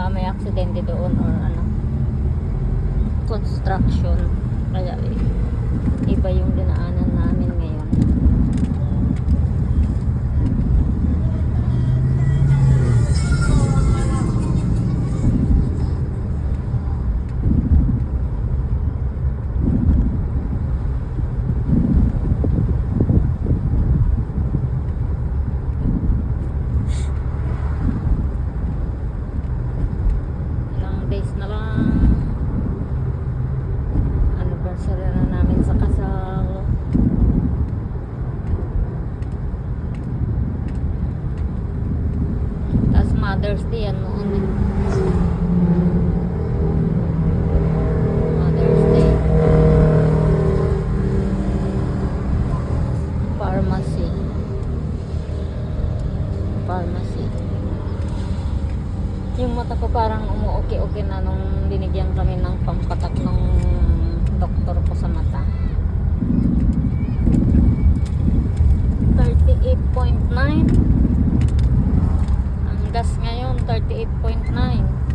may aksidente doon or ano, construction. Kaya iba yung dinaanan namin ngayon. Ilang days na lang anniversary na namin sa kasal. Tas Mother's Day yan noon eh. Mother's Day. Pharmacy. Yung mata ko parang umuuki-uki na nung binigyan kami ng pampatak ng doktor ko sa mata. 38.9. Ang gas ngayon 38.9.